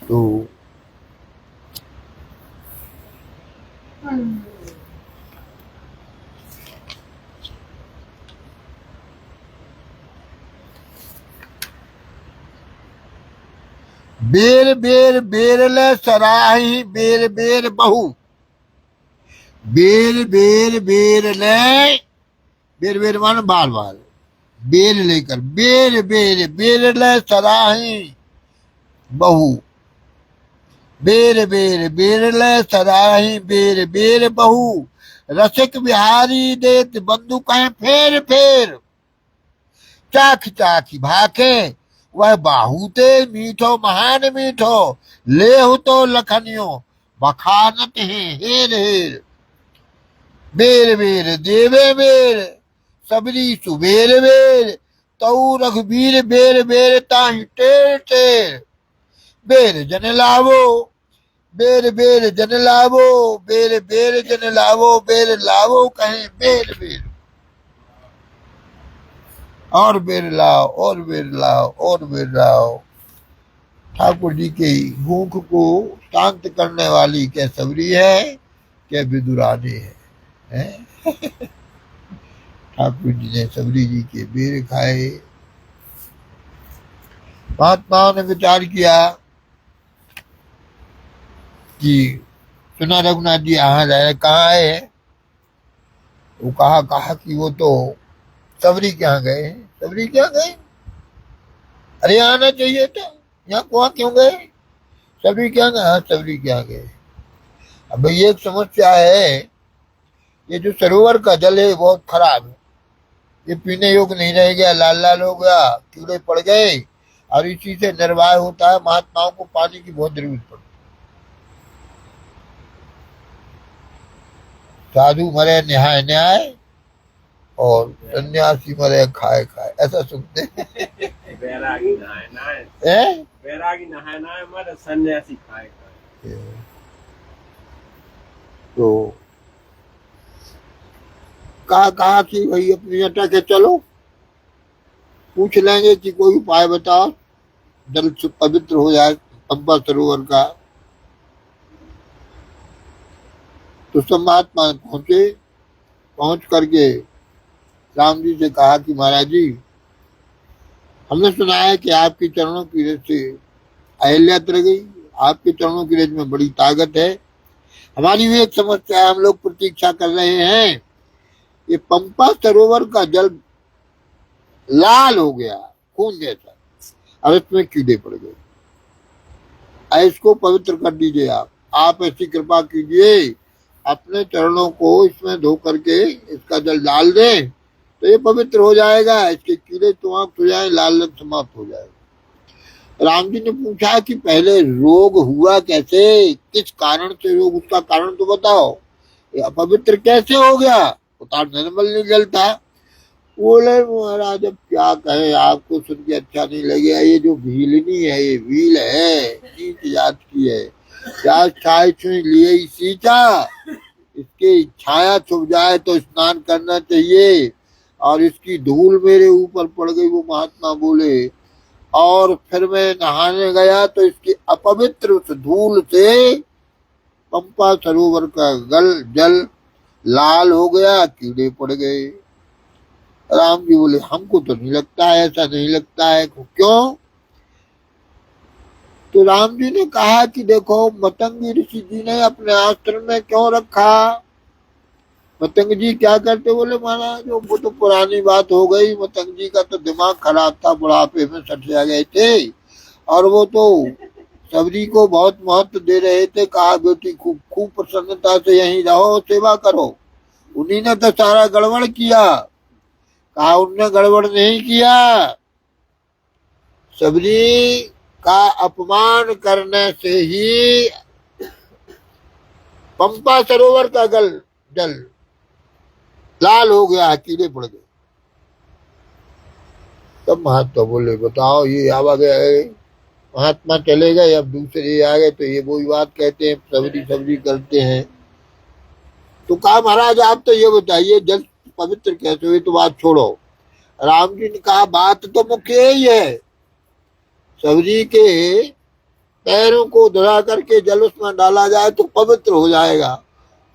तो बेर बेर बेरले सराही, बेर बेर बहू, बेर बेर बेरले, बेर बेर मान बार बार, बेर लेकर, बेर बेर बेरले सराही बहू, बेर बेर बेरले सराही, बेर बेर बहू। रसिक बिहारी देत बंधु कहें फेर फेर, चाख चाख भाखे वह बाहूते मीठो महान मीठो। लेहु तो लखनियो बखानत है हेर हेर। बेर बेर देवे बेर, सबरी सुबेर बेर, तऊ रघुबीर बेर बेर ताहि टेर टेर। बेर जन लावो, बेर बेर जन लावो, बेर बेर जन लावो, बेर लावो कहें बेर बेर, और बेर लाओ, और बेर लाओ, और बेर लाओ। ठाकुर जी के भूख को शांत करने वाली क्या सबरी है, क्या विदुरानी है? ठाकुर जी ने सबरी जी के बेर खाए। महात्माओं ने विचार किया कि सुना रघुनाथ जी यहाँ रहे, कहाँ है? वो कहा कि वो तो सबरी के यहाँ गए। सबरी के यहाँ गए? अरे आना चाहिए था, यहाँ वहाँ क्यों गए? सबरी के यहाँ गए? हाँ सबरी के यहाँ गए। अब भाई एक समस्या है, ये जो सरोवर का जल है बहुत खराब है, ये पीने योग्य नहीं रह गया, लाल लाल हो गया, कीड़े पड़ गए, और इसी से निर्वाह होता है। महात्माओं को पानी की बहुत जरूरत पड़ती। साधु मरे न्याय न्याय, और सन्यासी मरे खाए खाए, ऐसा सुनते हैं। बैरागी नहाए नहाए, बैरागी नहाए नहाए मरे, सन्यासी खाए खाए। तो कहा कि भाई अपनी अटक के चलो, पूछ लेंगे कि कोई उपाय बताओ, जल पवित्र हो जाए पंपा सरोवर का। तो सब महात्मा पहुंचे, पहुंच करके राम जी से कहा कि महाराज जी, हमने सुना है कि आपकी चरणों की रज से अहिल्या तर गई, आपके चरणों की रज में बड़ी ताकत है। हमारी भी एक समस्या है, हम लोग प्रतीक्षा कर रहे हैं, ये पंपा सरोवर का जल लाल हो गया खून जैसा, अब इसमें कीड़े पड़ गए, इसको पवित्र कर दीजिए आप ऐसी कृपा कीजिए, अपने चरणों को इसमें धो करके इसका जल डाल दें तो ये पवित्र हो जाएगा, इसके कीड़े समाप्त हो जाए, लाल रंग समाप्त हो जाएगा। राम जी ने पूछा कि पहले रोग हुआ कैसे, किस कारण से रोग, उसका कारण तो बताओ, ये अपवित्र कैसे हो गया? उतार निर्मल जल था। बोले महाराज अब क्या कहे, आपको सुन के अच्छा नहीं लगेगा, ये जो भीलनी है, ये भील है, नीच जात की है, छाई छुई लिए ही सींचा, इसकी छाया छुप जाए तो स्नान करना चाहिए, और इसकी धूल मेरे ऊपर पड़ गई। वो महात्मा बोले, और फिर मैं नहाने गया तो इसकी अपवित्र उस धूल से पंपा सरोवर का जल लाल हो गया, कीड़े पड़ गए। राम जी बोले, हमको तो नहीं लगता है, ऐसा नहीं लगता है। क्यों? तो राम जी ने कहा कि देखो, मतंगी ऋषि जी ने अपने आश्रम में क्यों रखा? मतंग जी क्या करते? बोले महाराज वो तो पुरानी बात हो गई, मतंग जी का तो दिमाग खराब था, बुढ़ापे में सठिया गए थे, और वो तो सबरी को बहुत महत्व दे रहे थे। कहा बेटी खूब खूब प्रसन्नता से यहीं रहो, सेवा करो। उन्हीं ने तो सारा गड़बड़ किया। कहा उनने गड़बड़ नहीं किया, सबरी का अपमान करने से ही पंपा सरोवर का जल लाल हो गया, कीड़े पड़ गए। तब महात्मा बोले, बताओ ये आवा गए, महात्मा चले गए, अब दूसरे आ गए, तो ये वही बात कहते हैं, सबरी सबरी करते हैं। तो कहा महाराज आप तो ये बताइए जल पवित्र कैसे हुई, तो बात छोड़ो। राम जी ने कहा बात तो मुख्य यही है, सबरी के पैरों को धुला करके जल उसमें डाला जाए तो पवित्र हो जाएगा।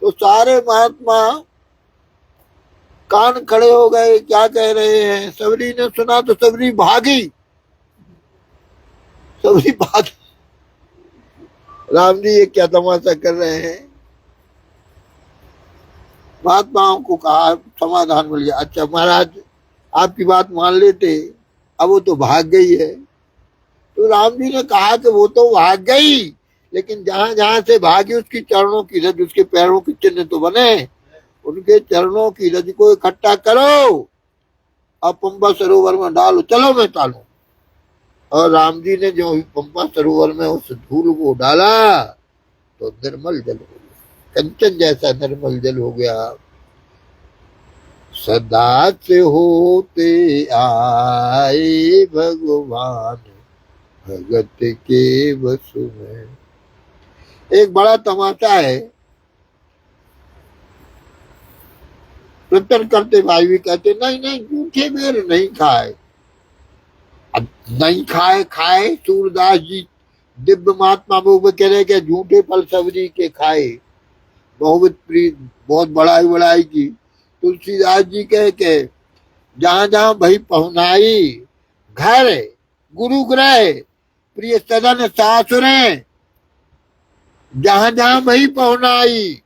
तो सारे महात्मा कान खड़े हो गए, क्या कह रहे हैं? सबरी ने सुना तो सबरी भागी, सबरी भागी। राम जी ये क्या तमाशा कर रहे हैं? महात्माओं को कहा, समाधान मिल गया। अच्छा महाराज आपकी बात मान लेते, अब वो तो भाग गई है। तो राम जी ने कहा कि वो तो भाग गई, लेकिन जहां जहां से भागी उसकी चरणों की रज, उसके पैरों के चिन्ह तो बने, उनके चरणों की रज को इकट्ठा करो, अब पंपा सरोवर में डालो, चलो मैं डालू। और राम जी ने जो पंपा सरोवर में उस धूल को डाला तो निर्मल जल हो गया, कंचन जैसा निर्मल जल हो गया। सदा से होते आए भगवान भगत के वसु में, एक बड़ा तमाशा है। प्रत्यन करते भाई भी कहते नहीं नहीं झूठे बेर नहीं खाए। अब नहीं खाए खाए सूरदास जी दिव्य महात्मा वो कह रहे कि झूठे फल सबरी के खाए। बहुत प्रीत बहुत बड़ाई की। तुलसीदास जी कहे के जहां जहां भई पहुनाई घर गुरु ग्रह प्रिय सदन सासुरे जहां जहां भई पहुनाई।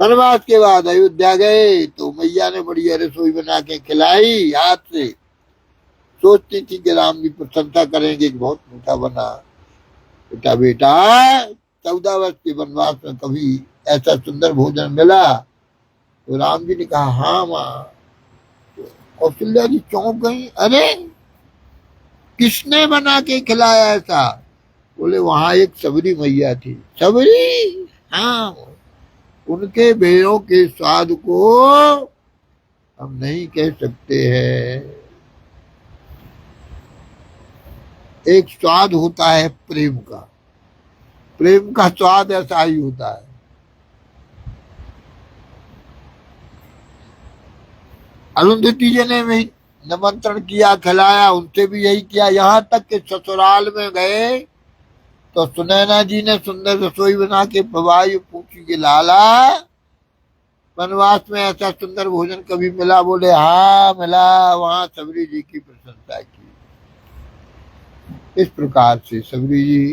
वनवास के बाद अयोध्या गए तो मैया ने बढ़िया रसोई बना के खिलाई हाथ से। सोचती थी कि राम जी प्रशंसा करेंगे कि बहुत मीठा बना। बेटा बेटा 14 वर्ष के वनवास में कभी ऐसा सुंदर भोजन मिला? तो राम जी ने कहा हाँ माँ। कौशल्या जी चौंक गई, अरे किसने बना के खिलाया ऐसा? बोले वहां एक सबरी मैया थी। सबरी? हाँ। उनके बेरों के स्वाद को हम नहीं कह सकते हैं। एक स्वाद होता है प्रेम का। प्रेम का स्वाद ऐसा ही होता है। अरुंधति जी ने भी निमंत्रण किया खिलाया, उनसे भी यही किया। यहाँ तक कि ससुराल में गए तो सुनैना जी ने सुंदर रसोई बना के पवाई, पूछी कि लाला वनवास में ऐसा सुंदर भोजन कभी मिला? बोले हाँ मिला, वहां सबरी जी की प्रशंसा की। इस प्रकार से सबरी जी,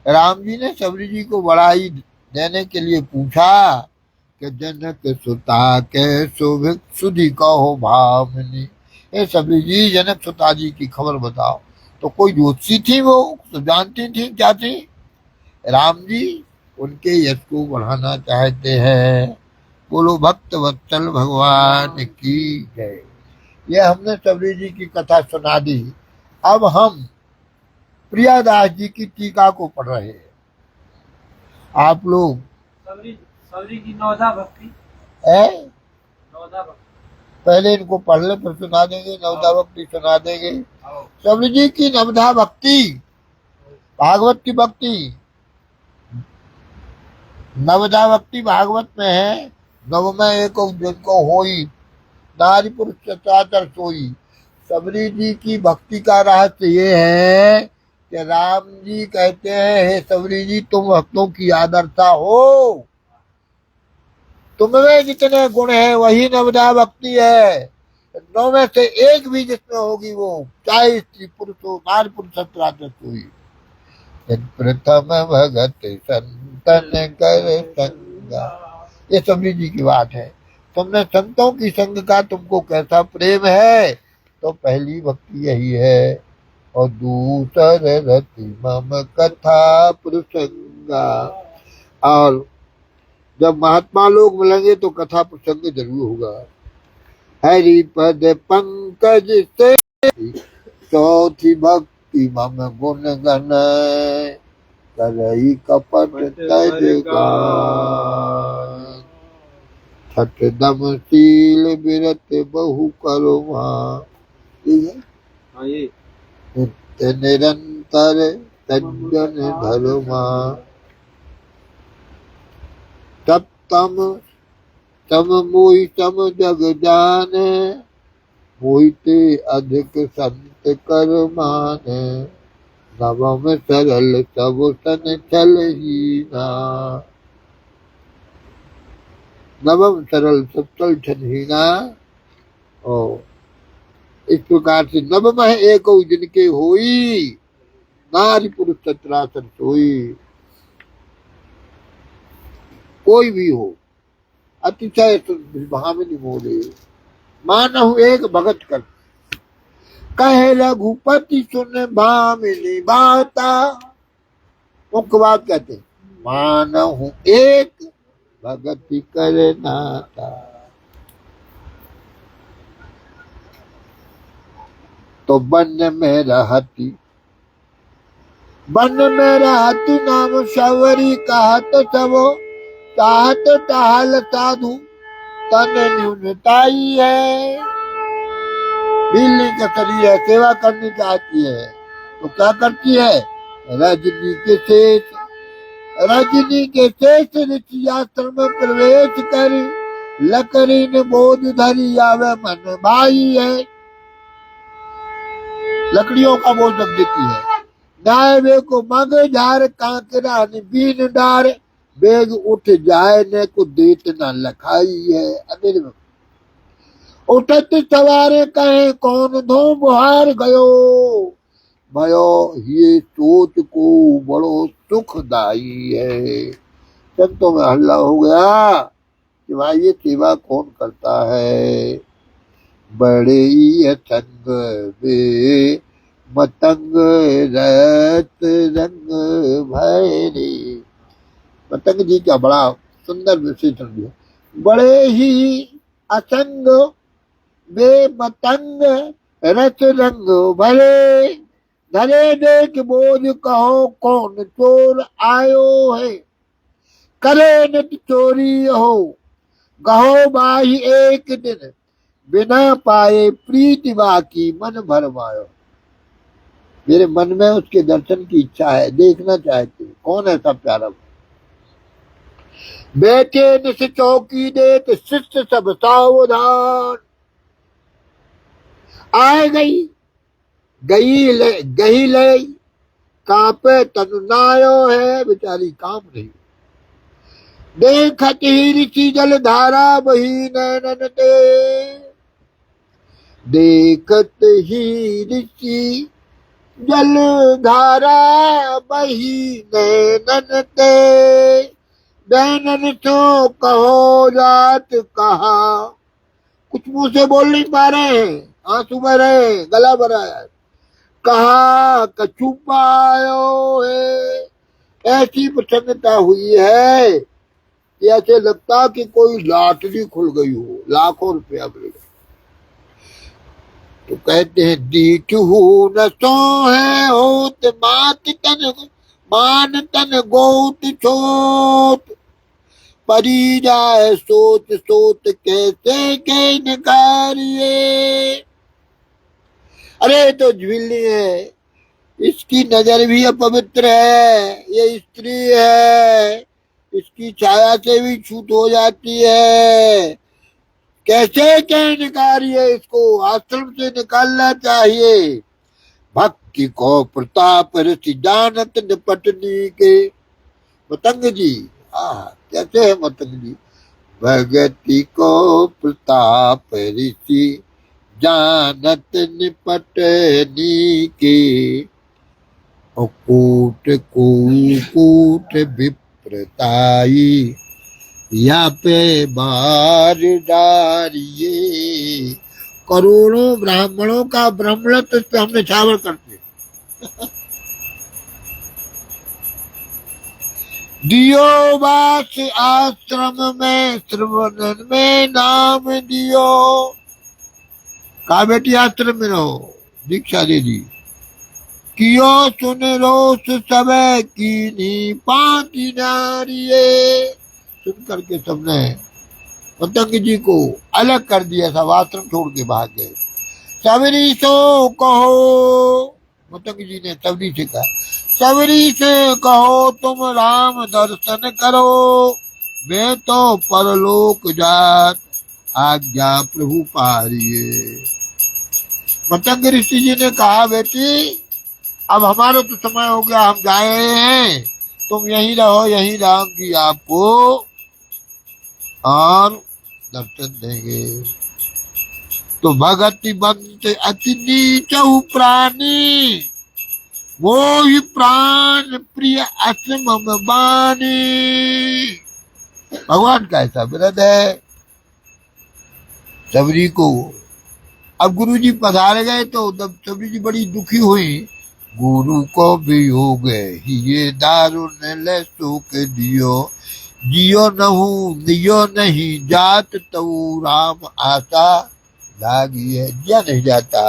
राम जी ने सबरी जी को बड़ाई देने के लिए पूछा कि जनक सुता के शोभित सुधि कहो भामिनी। ए सबरी जी जनक सुता जी की खबर बताओ। तो कोई ज्योतिषी थी वो तो जानती थी क्या थी? राम जी उनके यश को बढ़ाना चाहते हैं। बोलो भक्त वत्सल भगवान की जय। ये हमने सबरी जी की कथा सुना दी। अब हम प्रियादास जी की टीका को पढ़ रहे हैं। आप लोग सबरी की नवधा भक्ति है नवधा भक्ति पहले इनको पढ़ ले फिर सुना देंगे। नवधा भक्ति सुना देंगे। सबरी जी की नवधा भक्ति भागवत की भक्ति। नवधा भक्ति भागवत में है। नव में एक जिनको होई नारी पुरुष चराचर सोई। सबरी जी की भक्ति का रहस्य ये है कि राम जी कहते हैं हे सबरी जी तुम भक्तों की आदर्शा हो। तुम्हें जितने गुण हैं वही नवधा भक्ति है। 9 में से एक भी जिसमें होगी वो चाहे स्त्री पुरुष हो नारी पुरुष चराचर सोई। प्रथम भगत संतन कर संगा। ये सबरी जी की बात है। तुमने संतों की संग का तुमको कैसा प्रेम है? तो पहली भक्ति यही है। और दूसर रति मम कथा प्रसंगा। और जब महात्मा लोग मिलेंगे तो कथा प्रसंग जरूर होगा। हरि पद पंकज से चौथी भक्ति मम गुण गण करई कपट तज गान। छठ दम शील विरत बहु करो नित्य निरंतर तज्जन धर्मा। सप्तम सम मोहि सम जग जाने मोहिते अधिक संत कर माने। नवम सरल सब सन छल हीना। नवम सरल सब छल छल हीना। और इस प्रकार से नव में एक जिनके होई नारी पुरुष चराचर सोई। कोई भी हो अतिशय भामिनी मोरे मानहु एक भगत कर। कहे रघुपति सुन भामिनी बाता। मुख्य बात कहते मानहु एक भगति कर नाता। तो वन में रहती नाम शबरी कहत सबो। चाहत टहल साधु तन न्यूनताई है। बिल्ली का शरीर है सेवा करनी चाहती है तो क्या करती है? रजनी के शेष रजनी के शेष ऋषि आश्रम में प्रवेश कर लकड़ी ने बोझ धरी आवे मन भाई है। लकड़ियों का बोझ रख देती है। नायवे को मग झार कांकरा बीन डार बेग उठ जाए ने को देत न लखाई है। अनिल उठत सवारे कहे कौन धो बुहार गयो भयो ये सोच को बड़ो सुखदाई है। संतों में हल्ला हो गया कि भाई ये सेवा कौन करता है। बड़े ही संग वे मतंग रत रंग भैरे। मतंग जी का बड़ा सुंदर विशेषण दिया। बड़े ही असंग वे मतंग रत रंग भरे धरे देख बोझ कहो कौन चोर आयो है। करे नित चोरी हो गहो बाही एक दिन बिना पाए प्रीति बाकी मन भर मायो। मेरे मन में उसके दर्शन की इच्छा है, देखना चाहती हूँ कौन ऐसा प्यारा। बैठे निस चौकी देत शिष्य सब सावधान। आए गई ले कापे तनु नायो है। बेचारी काम नहीं। देखत ही ऋषि जल धारा बही नैनन ते। देखत ही ऋषि जल धारा बही नैनन ते। नैनन तो कहो जात कहा। कुछ मुंह से बोल नहीं पा रहे हैं, आंसू बह रहे, गला भरा है। कहा कछु पायो है। ऐसी प्रसन्नता हुई है कि ऐसे लगता कि कोई लॉटरी खुल गई हो, लाखों रुपया मिल गया। तो कहते हैं दीठू न सो है होत मात तन मान तन गोत छोट। परी जाए सोच सोच कैसे के निकारिये। अरे तो झिल्ली है, इसकी नजर भी अपवित्र है, ये स्त्री है, इसकी छाया से भी छूट हो जाती है। कैसे क्या निकालिए, इसको आश्रम से निकालना चाहिए। भक्ति को प्रताप ऋषि जानत निपटनी के। मतंग जी कैसे है मतंग जी। भगति को प्रताप ऋषि जानत निपटनी के। कूट कूट विप्रताई या पे बार डारिये। करोड़ों ब्राह्मणों का ब्रह्मणत्व इस पे हमने छावर करते। दियो वास आश्रम में श्रवण में नाम दियो। कहा बेटी आश्रम में रहो, दीक्षा दे दी। कियो सुन रोस सबे कीनी पाती नारिये। सुन करके सबने मतंग जी को अलग कर दिया, सब आश्रम छोड़ के भाग गए। सबरी सो कहो, मतंग जी ने सबरी से कहा, सबरी से कहो तुम राम दर्शन करो। मैं तो परलोक जात आज्ञा प्रभु पारिये। मतंग ऋषि जी ने कहा बेटी अब हमारा तो समय हो गया, हम जा रहे हैं, तुम यहीं रहो, यहीं रहूंगी आपको और दर्शन देंगे। तो भगति बंत अति नीचहु प्राणी। वो ही प्राण प्रिय असमम बानी। भगवान का ऐसा व्रत है। सबरी को अब गुरु जी पधार गए तो तब सबरी जी बड़ी दुखी हुई। गुरु को भी हो गए ये दारुण ले सुख दियो। जियो नहू दियो नहीं जात तो राम आशा लागी है। जिया नहीं जाता,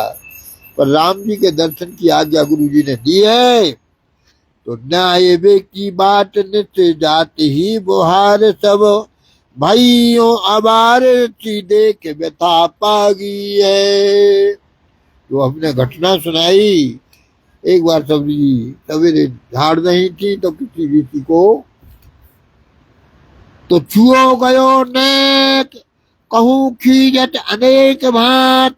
पर राम जी के दर्शन की आज्ञा गुरु जी ने दी है। तो न्याय की बात नित्य जात ही बुहार सब। भाइयों अबार देख व्यथा पागी है। तो हमने घटना सुनाई। एक बार सवेरे झाड़ नहीं थी तो किसी ऋषि को तो छुओ गयो नेक, कहूँ खीजत अनेक भांत,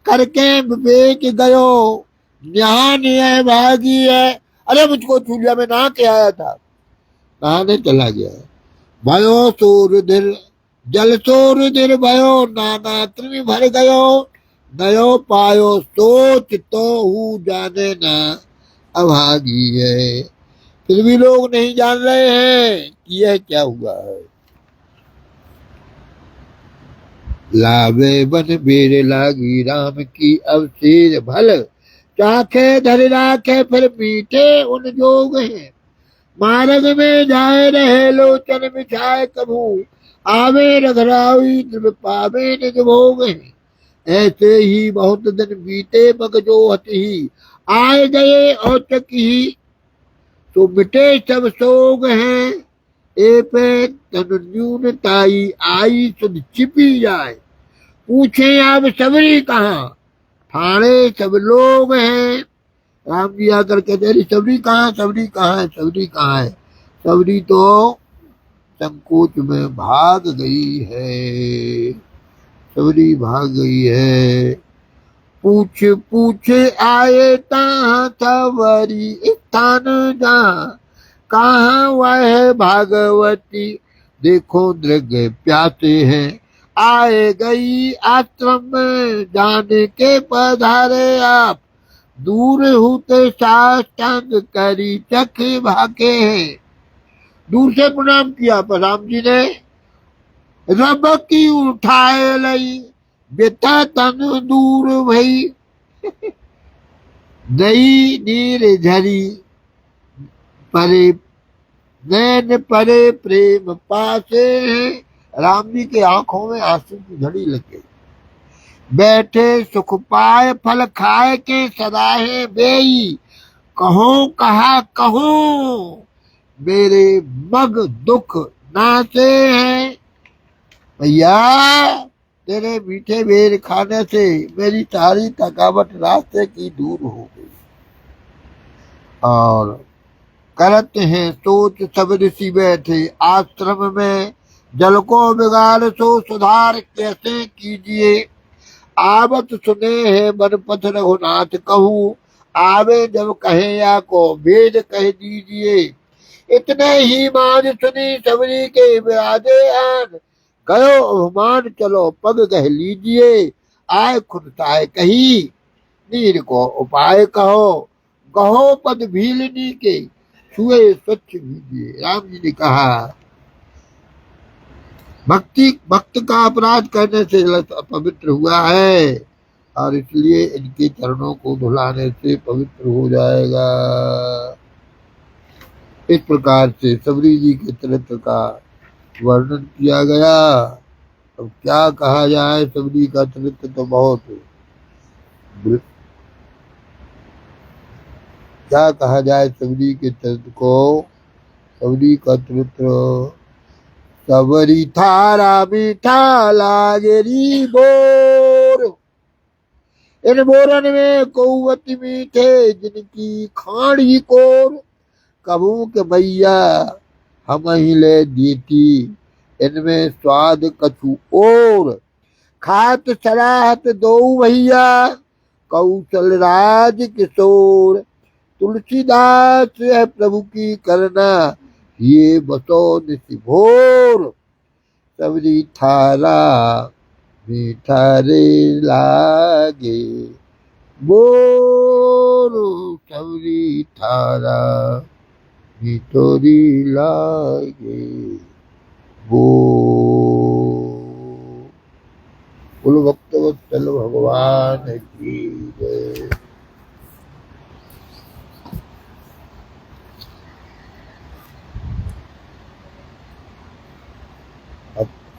करके विवेक गयो न्यान है भागी है। अरे मुझको छू लिया, मैं नहा के आया था, नहाने चला गया। भयो सूरधिर जल सूरधिर भयो, नाना त्रिवि भर गयो, नयो पायो सोच तो हूँ जाने न अभागी है। फिर भी लोग नहीं जान रहे हैं कि यह क्या हुआ है। लावे बन बेर लागी राम की अवशीर भल, चाखे धर राखे फिर मीठे उन जोग हैं। मार्ग में जाए रहे लोचन बिछाए कभू, आवे रघुराई द्रव पावे निज भोग हैं। ऐसे ही बहुत दिन बीते मग जो हत ही, आए गए औचक ही तो मिटे सब सोग हैं। ए पे तन न्यूनताई आई सुध छिपी जाए, पूछे अब सबरी कहाँ, ठाणे सब लोग हैं। राम जी आकर कहते अरे सबरी कहाँ है, सबरी कहाँ है, सबरी कहाँ है। सबरी तो संकोच में भाग गई है, सबरी भाग गई है। पूछ पूछ आए तहाँ सबरी स्थान जहाँ, कहाँ वह भागवती देखो दृग प्यासे हैं। आए गई आश्रम में जाने के पधारे आप, दूर होते साष्टांग करी चखे भाके हैं। दूर से प्रणाम किया पर राम जी ने रब की उठाए लई, बेटा तन दूर भई, नई नीर झरी परे नैन परे प्रेम पासे हैं। राम जी के आंखों में आंसू की झड़ी लग गई। बैठे सुख पाए फल खाए के सदाहे बेई, कहो कहा कहो मेरे मग दुख नासे हैं। भैया तेरे मीठे बेर खाने से मेरी सारी थकावट रास्ते की दूर हो गई। और करते हैं सोच सब ऋषि बैठे आश्रम में, जल को बिगाड़ सो सुधार कैसे कीजिए। आवत सुने है मन पथ रघुनाथ कहूँ, आवे जब कहे या को भेद कह दीजिए। इतने ही मान सुनी सबरी के विराजे आन, गयो अभिमान चलो पग कह लीजिए। आय खुदताए कही नीर को उपाय कहो, कहो पद भीलनी के छुए स्वच्छ कीजिए। राम जी ने कहा भक्त का अपराध करने से पवित्र हुआ है, और इसलिए इनके चरणों को धुलाने से पवित्र हो जाएगा। इस प्रकार से सबरी जी के चरित्र का वर्णन किया गया। अब क्या कहा जाए, सबरी का चरित्र तो बहुत, क्या कहा जाए सबरी के चरित्र को। सबरी का चरित्र सबरी थारा मीठा लागेरी बोर, इन बोरन में कौवत मीठे जिनकी खाड़ी कोर। कबू के भैया हम ही ले दीती, इनमें स्वाद कछु और। खात सराहत दो भैया कौशल राज किशोर। तुलसीदास है प्रभु की करना, ये बसो निशि भोर। सबरी थारा मीठा रे लागे बोर, सबरी थारा मीठोरी लागे बोर। बोलो भक्तवत्सल भगवान की जय।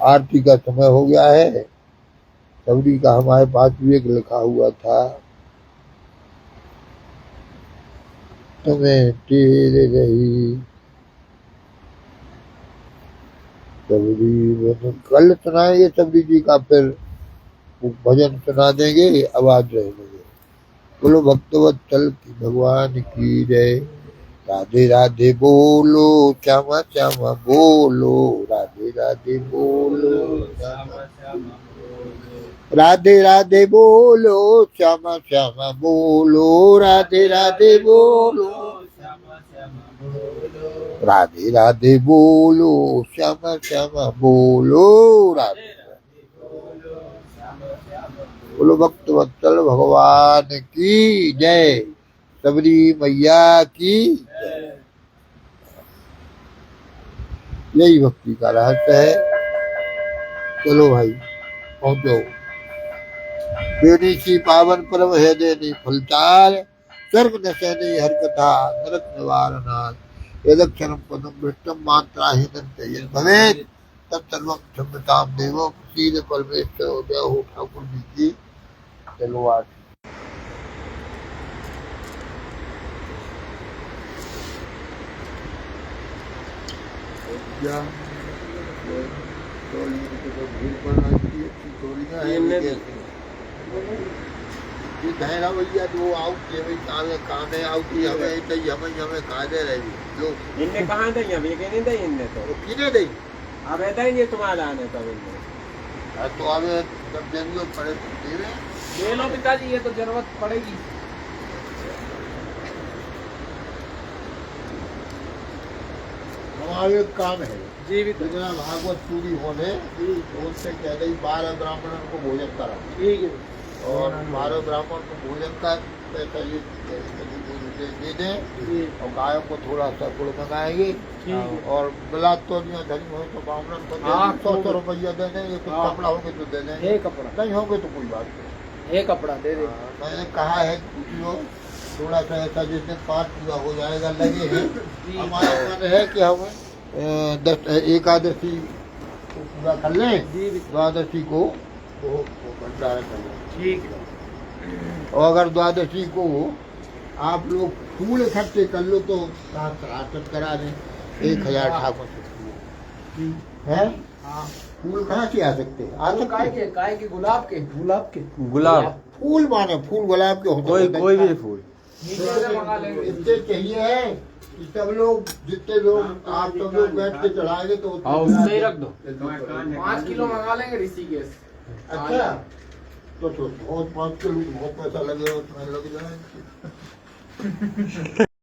आरती का समय हो गया है। सबरी का हमारे पास भी एक लिखा हुआ था, तुम्हें तेरे रही सबरी। कल सुनाएंगे सबरी जी का, फिर भजन सुना देंगे, आवाज रहेंगे। बोलो भक्तवत्सल की भगवान की जय। राधे राधे बोलो श्यामा श्यामा बोलो, राधे राधे बोलो श्यामा राधे राधे बोलो श्यामा श्यामा बोलो, राधे राधे बोलो राधे राधे बोलो श्यामा श्यामा बोलो, राधे बोलो भक्त वत्सल भगवान की जय, सबरी मैया की जय। यही भक्ति का रहस्य है। चलो भाई पहुंचो। बेनी सी पावन परम है देनी फलचार, स्वर्ग नशैनी हर कथा नरक निवारणार्थ, यदक्षरम पदम भ्रष्टम मात्राहीनं भवेत् तत्सर्वं क्षम्यतां देवो प्रसीद परमेश्वर। जय हो ठाकुर जी की। चलो आज क्या धैरा भैया जो आउती है काले काने आउती हमें दई हमें कादे रही जो इनने कहाँ दई अब ये नहीं दई इनने तो किने दई अब ऐसा ही तुम्हारा आने तब इनने तो अब जब जरूरत पड़े तो देवे ले लो पिताजी, ये तो जरूरत पड़ेगी। हमारा एक काम है जी भी तो भागवत पूरी होने तो उनसे कह दई 12 ब्राह्मणों को भोजन करा। ठीक है। और 12 ब्राह्मण को भोजन का पैसा ये दे दें और गायों को थोड़ा सा गुड़ मंगाएंगे और बिलात तो नहीं धनी हो तो ब्राह्मण को 100 रुपया दे दें। ये कुछ कपड़ा होंगे तो दे दें, एक कपड़ा नहीं होंगे तो कोई बात नहीं, एक कपड़ा दे दे। मैंने कहा है कि थोड़ा सा ऐसा जिस दिन 5 पूरा हो जाएगा लगे हैं। हमारा मन है कि हम 10 एकादशी को पूरा कर लें, द्वादशी को भंडारा कर लें। ठीक है। और अगर द्वादशी को आप लोग फूल इकट्ठे कर लो तो राशन करा दें 1000 ठाकुर से है। फूल कहाँ से आ सकते हैं? आ सकते काय के गुलाब के फूल माने फूल गुलाब के होते हैं, कोई भी फूल इससे चाहिए है कि सब लोग जितने लोग आप सब लोग बैठ के चढ़ाएंगे तो उससे ही रख दो। 5 किलो मंगा लेंगे ऋषिकेश। अच्छा तो बहुत 5 किलो बहुत पैसा लगेगा, उसमें लग जाए।